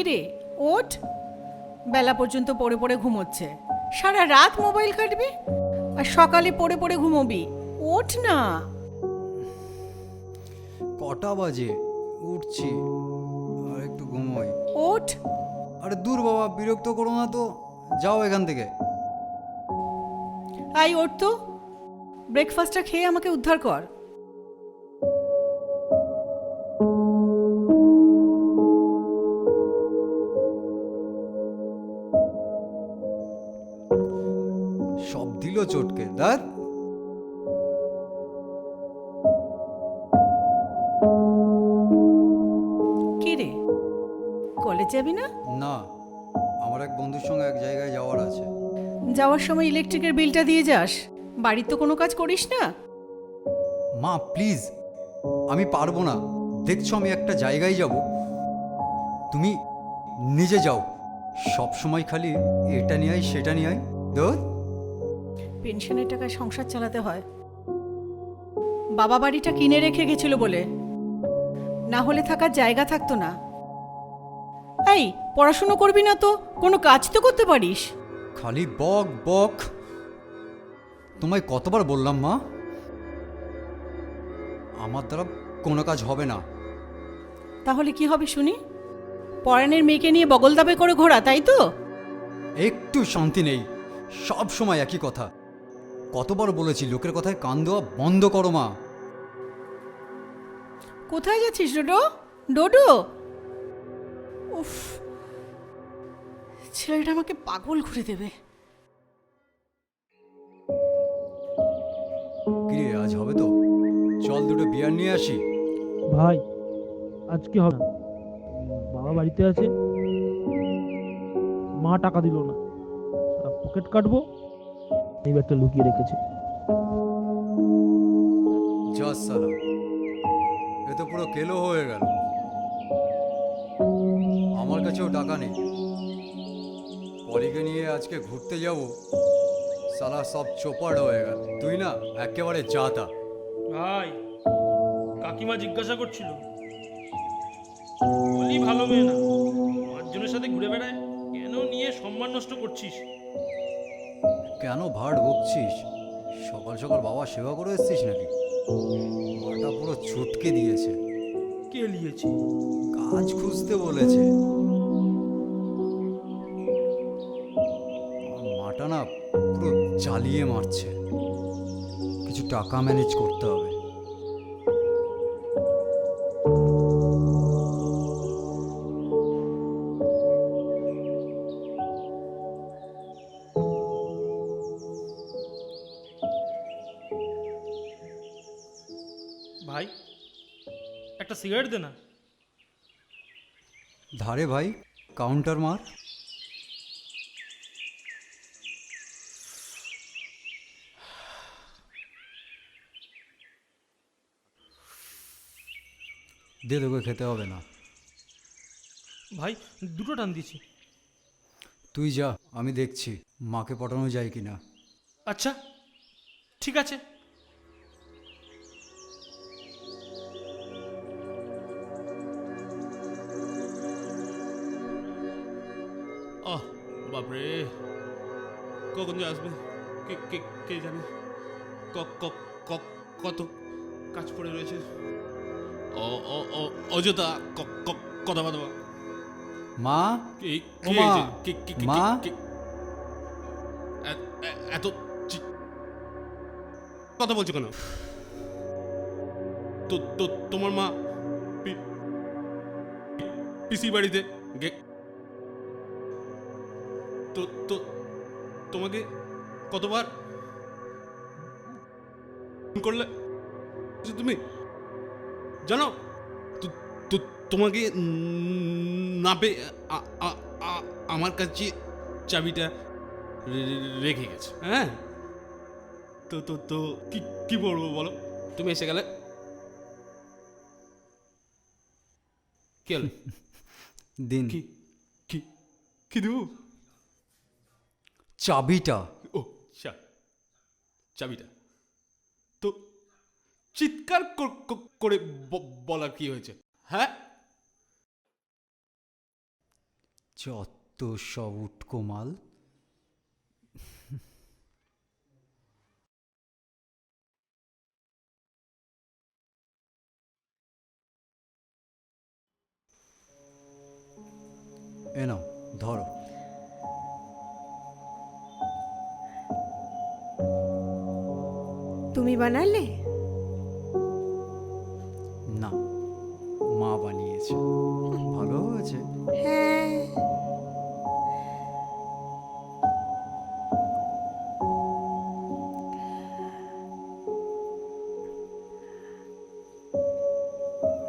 রে, ওঠ। বেলা পর্যন্ত পড়ে পড়ে ঘুমোচ্ছে, সারা রাত মোবাইল ঘাঁটবি আর সকালে পড়ে পড়ে ঘুমোবি। ওঠ না। কটা বাজে? উঠছি, আর একটু ঘুমোই। ওঠ। আরে দূর বাবা, বিরক্ত করো না তো, যাও এখান থেকে। আই ওঠ তো, ব্রেকফাস্টটা খেয়ে আমাকে উদ্ধার কর। সব দিল চটকে, দেখ। কি রে, কলেজ যাবি না? না, আমার এক বন্ধুর সঙ্গে এক জায়গায় যাওয়ার আছে। যাওয়ার সময় ইলেকট্রিকের বিলটা দিয়ে যাস। বাড়ির তো কোনো কাজ করিস না। মা প্লিজ, আমি পারবো না। দেখছো আমি একটা জায়গায় যাব, তুমি নিজে যাও। সব সময় খালি এটা নিয়ে আয় সেটা নিয়ে আয়। ধুর। পেনশনের টাকায় সংসার চালাতে হয়। বাবা বাড়িটা কিনে রেখে গেছিল বলে, না হলে থাকার জায়গা থাকতো না। এই, পড়াশুনো করবি না তো কোনো কাজ তো করতে পারিস। খালি বক বক। তোমায় কতবার বললাম মা, আমার দ্বারা কোনো কাজ হবে না। তাহলে কি হবে শুনি? পরাণের মেয়েকে নিয়ে বগল দাবে করে ঘোরা, তাই তো? একটু শান্তি নেই, সব সময় একই কথা। কতবার বলেছি লোকের কথায় কান দেওয়া বন্ধ করো মা। কোথায় যাচ্ছিস ডোডো? ডোডো, উফ, ছেলেটা আমাকে পাগল করে দেবে। কিরে, আজ হবে তো? চল দুটো বিয়ার নিয়ে আসি। ভাই, আজকে হবে না। বাবা বাড়িতে আছে, মা টাকা দিল না, পকেট কাটবো, এই ব্যাগটা লুকিয়ে রেখেছে। যা সালা, এ তো পুরো কেলো হয়ে গেল। আমার কাছেও টাকা নেই, পরীকে নিয়ে আজকে ঘুরতে যাব, সালা সব চোপাট হয়ে গেল। তুই না একেবারে জাতা। ভাই, কাকিমা জিজ্ঞাসা করছিল, বলি ভালো মেয়ে না, পাঁচজনের সাথে ঘুরে বেড়ায়, কেন নিয়ে সম্মান নষ্ট করছিস? কেন ভাট বকছিস? সকাল সকাল বাবা সেবা করে এসছিস নাকি? মাটা পুরো ছুটকে দিয়েছে। কে লিয়েছে? কাজ খুঁজতে বলেছে। আমার মাটা না পুরো জ্বালিয়ে মারছে, কিছু টাকা ম্যানেজ করতে হবে। ভাই, একটা সিগারেট দে না। ধারে ভাই, কাউন্টার মার। দে, তোকে খেতে হবে না। ভাই, দুটো টান দিয়েছি। তুই যা, আমি দেখছি মাকে পটানো যায় কিনা। আচ্ছা, ঠিক আছে। আহ, বাপরে, কখন যে আসবে কে কে কে জানে। কত কাজ পড়ে রয়েছে। অযথা কথা বাঁধবা। মা, কে ও কে মা, যে- কে- কে- কে- মা। কে- এত কথা বলছো কেন? তো তোমার মা পিসি বাড়িতে তো তো তোমাকে কতবার ফোন করলে তুমি জানো? তো তোমাকে না পেয়ে আমার কাছে চাবিটা রেখে গেছে। হ্যাঁ, তো তো তো কি কি বলবো বলো? তুমি এসে গেলে কি হলো? দিন কি কি কি দেবো? চাবিটা। ও, চাবিটা তো চিৎকার করে বলার কি হয়েছে? হ্যাঁ, যত সব উটকো মাল। এ নাও ধরো। তুমি বানালে? না, মা বানিয়েছে। ভালো হয়েছে। হ্যাঁ।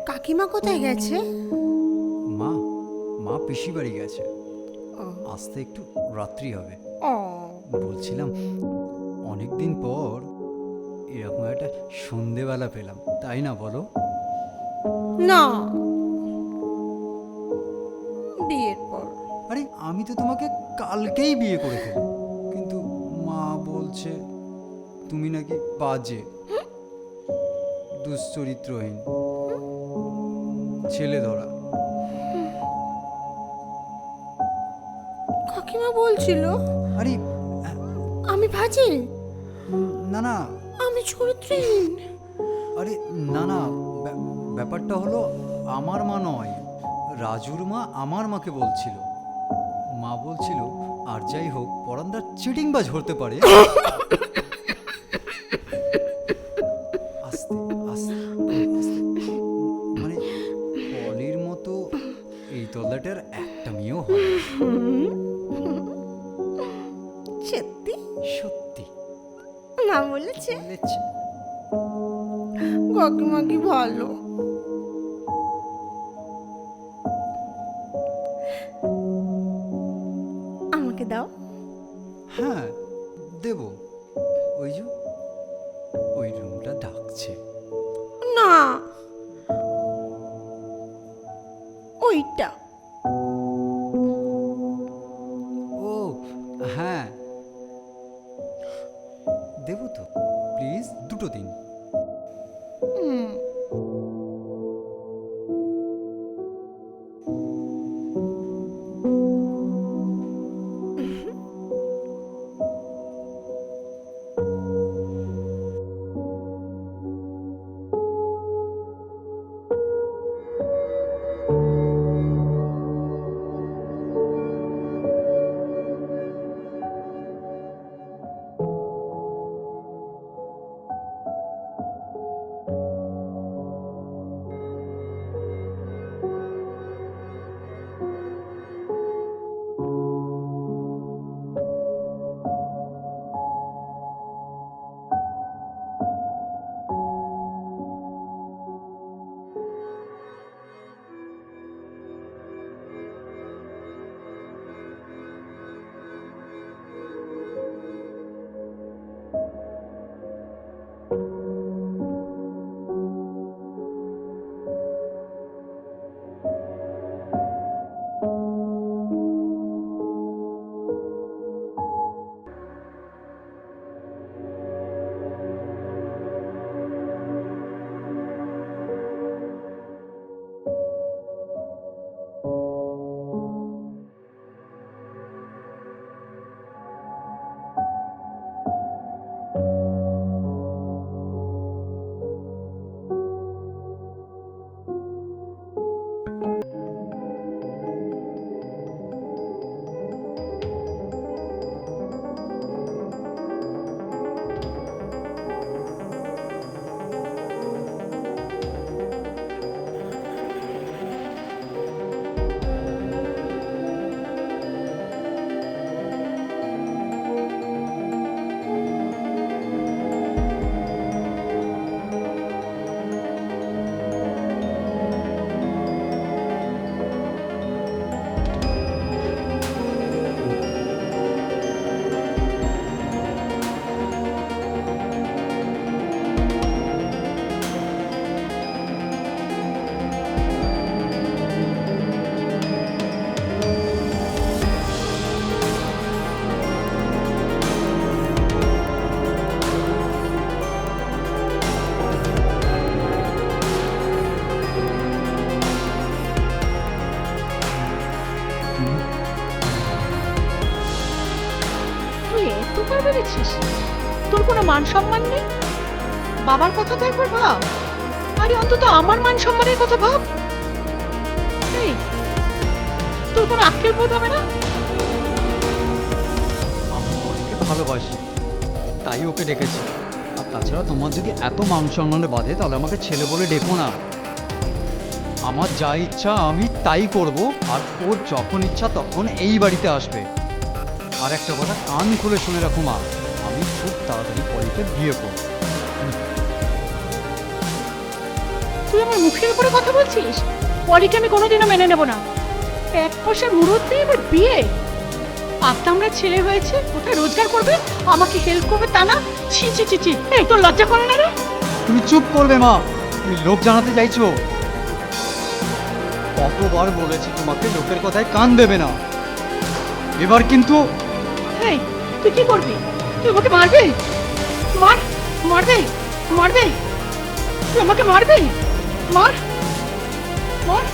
কাকিমা কোথায় গেছে? মা মা পিসি বাড়ি গেছে, ও। আসতে একটু রাত্রি হবে। ও। বলছিলাম অনেক দিন পর এরকম একটা সন্ধেবেলা পেলাম, তাই না বলো? না, বিয়ের পর। আরে আমি তো তোমাকে কালকেই বিয়ে করে ফেলি, কিন্তু মা বলছে তুমি নাকি বাজে, দুশ্চরিত্রহীন, ছেলে ধরা। কাকিমা বলছিল আরে আমি ভাজি, না না, আমি চরিত্রহীন। আরে না না, ব্যাপারটা হলো আমার মা নয়, রাজুর মা আমার মাকে বলছিল। মা বলছিল আর যাই হোক পরান্দা চিটিংবাজ হতে পারে। আস্তে আস্তে আস্তে, মানে পলির মতো এই তল্লাটার একটা মেয়েও হয় না। সত্যি? সত্যি না বলেছে? বলেছে। কাকিমা কি ভালো। আমাকে দাও। হ্যাঁ দেব, ওই যে ওই রুমটা ডাকছে। না, ওইটা। ও হ্যাঁ দেব তো, প্লিজ দুটো দিন। হুম। এত করে বেড়েছিস? তোর কোনো মান সম্মান নেই? বাবার কথা তো একবার ভাব। আরে অন্তত আমার মান সম্মানের কথা ভাব। এই, তোর কোনো আক্কেল বোধ হবে না? আমি ওকে ভালোবাসি, তাই ওকে ডেকেছি। আর তাছাড়া তোমার যদি এত মান সম্মানে বাঁধে তাহলে আমাকে ছেলে বলে ডেকো না। আমার যা ইচ্ছা আমি তাই করব, আর ওর যখন ইচ্ছা তখন এই বাড়িতে আসবে। আর একটা কথা কান খুলে শুনে রাখো মা, আমি খুব তাড়াতাড়ি পলিকে বিয়ে করব। তুই আমার মুখের উপরে কথা বলছিস? পলিকে আমি কোনোদিনও মেনে নেব না। এক পয়সার মুরত দিয়ে এবার বিয়ে? আমরা ছেলে হয়েছে, কোথায় রোজগার করবে, আমাকে হেল্প করবে তা না? ছি ছি ছি ছি, এই তোর লজ্জা করে না রে? তুমি চুপ করবে মা, তুমি লোক জানাতে চাইছো? কতবার বলেছি তোমাকে লোকের কথায় কান দেবে না, এবার কিন্তু। এই, তুই কি করবি? তুই আমাকে মারবি? মার, মারবে, মারবে, তুই আমাকে মারবি? মার, মার।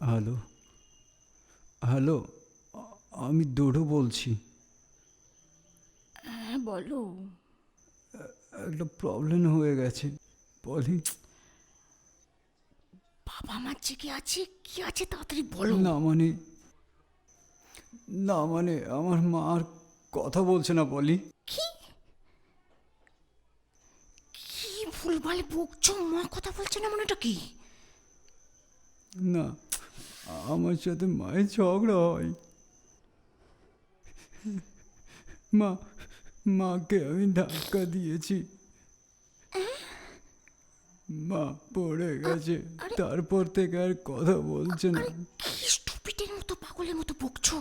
হ্যালো, হ্যালো, আমি দুডু বলছি। হ্যাঁ বলো। একটা প্রবলেম হয়ে গেছে বলি। বাবা মার যে কি আছে, কি আছে তাড়াতাড়ি বলো। না মানে আমার মা আর কথা বলছে না বলি। কি কি ভুলভাল বকছো? মা কথা বলছে না মানেটা কি? না, আমার সাথে মায়ের ঝগড়া হয়। মাকে আমি ধাক্কা দিয়েছি, মা পড়ে গেছে। তারপর থেকে আর কথা বলছে না। কি স্টুপিডের মতো পাগলের মতো বকছো?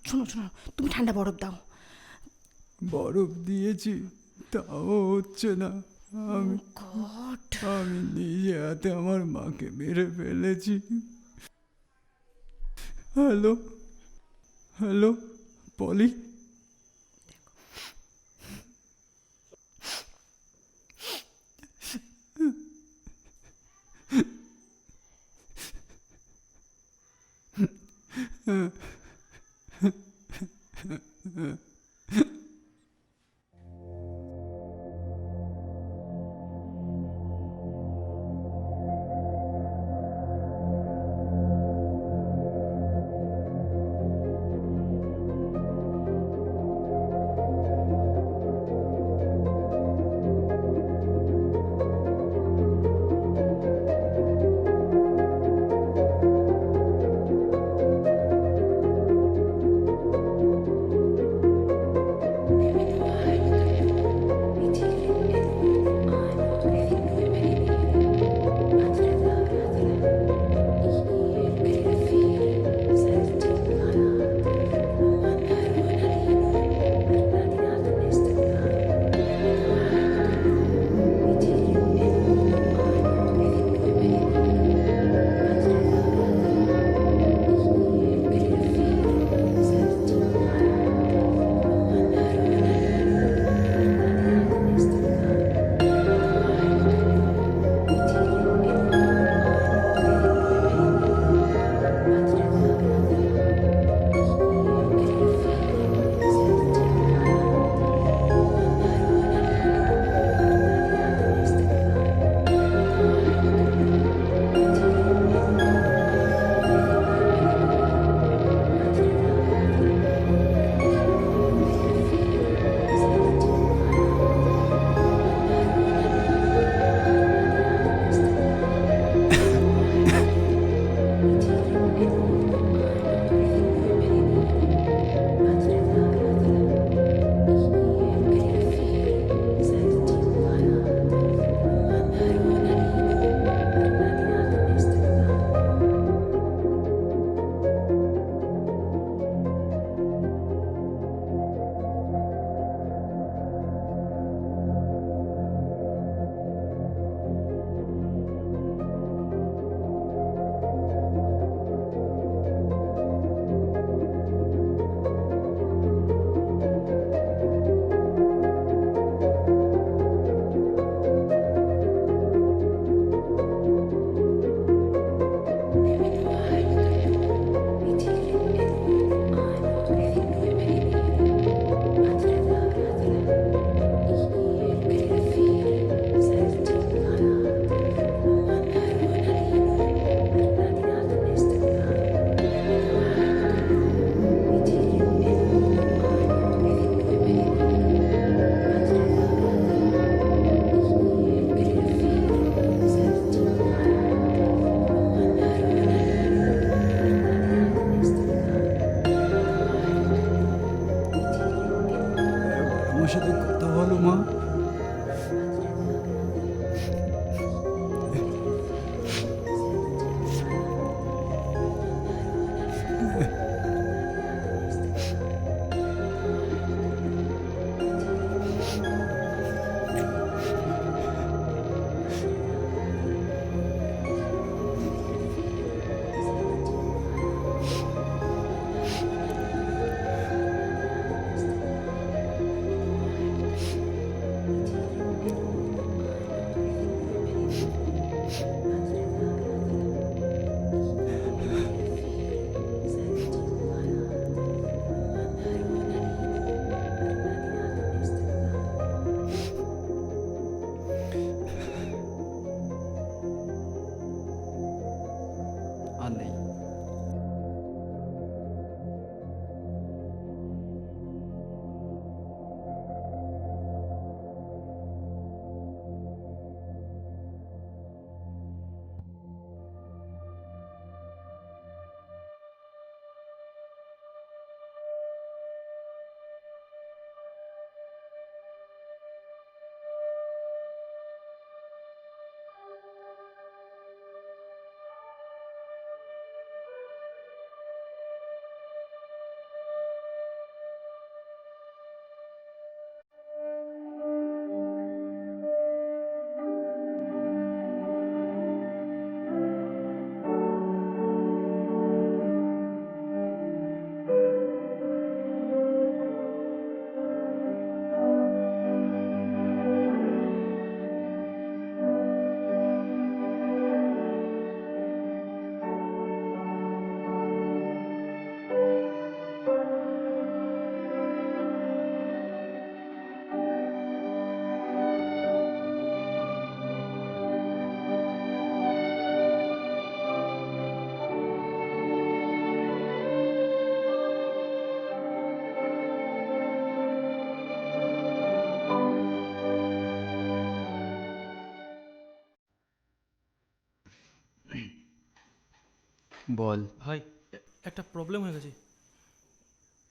শোনো শোনো, তুমি ঠান্ডা বরফ দাও। বরফ দিয়েছি তাও হচ্ছে না। আমি নিজে হাতে আমার মাকে মেরে ফেলেছি। হ্যালো, হ্যালো পলি। কথা বলো মা। আর নেই। বল। ভাই একটা প্রবলেম হয়ে গেছে,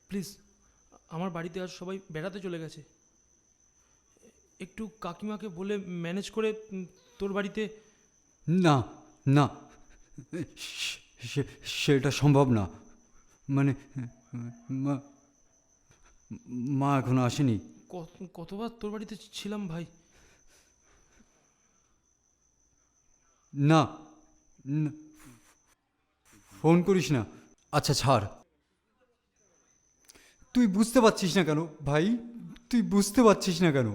প্লিজ। আমার বাড়িতে আজ সবাই বেড়াতে চলে গেছে, একটু কাকিমাকে বলে ম্যানেজ করে তোর বাড়িতে। না না, সেটা সম্ভব না। মানে মা মা এখনো আসেনি। কতবার তোর বাড়িতে ছিলাম ভাই। না না, ফোন করিস না। আচ্ছা ছাড়। তুই বুঝতে পারছিস না কেন ভাই? তুই বুঝতে পারছিস না কেন?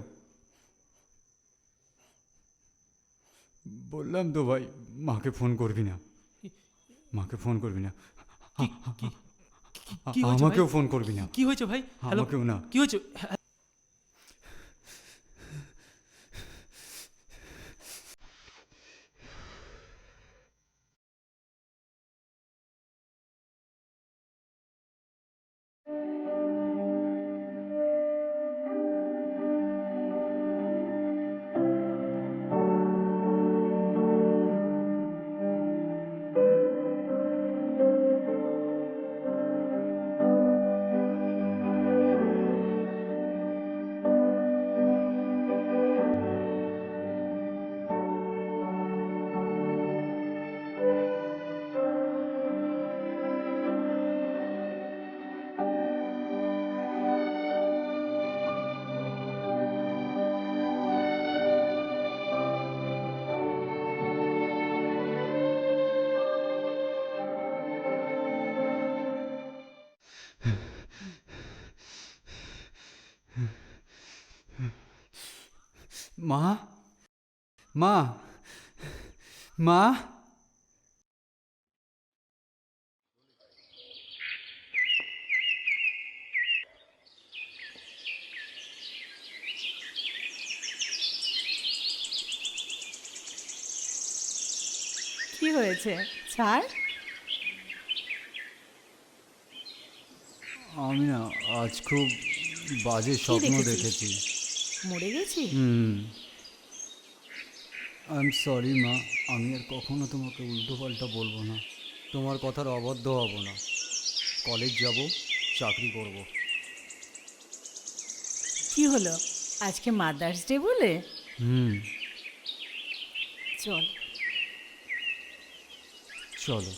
বললাম তো ভাই, মাকে ফোন করবি না, মাকে ফোন করবি না, কি হয়েছে ভাই? আমাকেও ফোন করবি না। কি হয়েছে ভাই? হ্যালো, আমাকেও না। কি হয়েছে? মা মা মা, কি হয়েছে? ছাড়। আমি না আজ খুব বাজে স্বপ্ন দেখেছিস? দেখেছি। মরে গেছি? আই এম সরি মা, আমি আর কখনো তোমাকে উল্টো পাল্টা বলবো না, তোমার কথার অবাধ্য হব না। কলেজ যাব, চাকরি করব। কি হলো? আজকে মাদার্স ডে বলে হুম চল। চলো।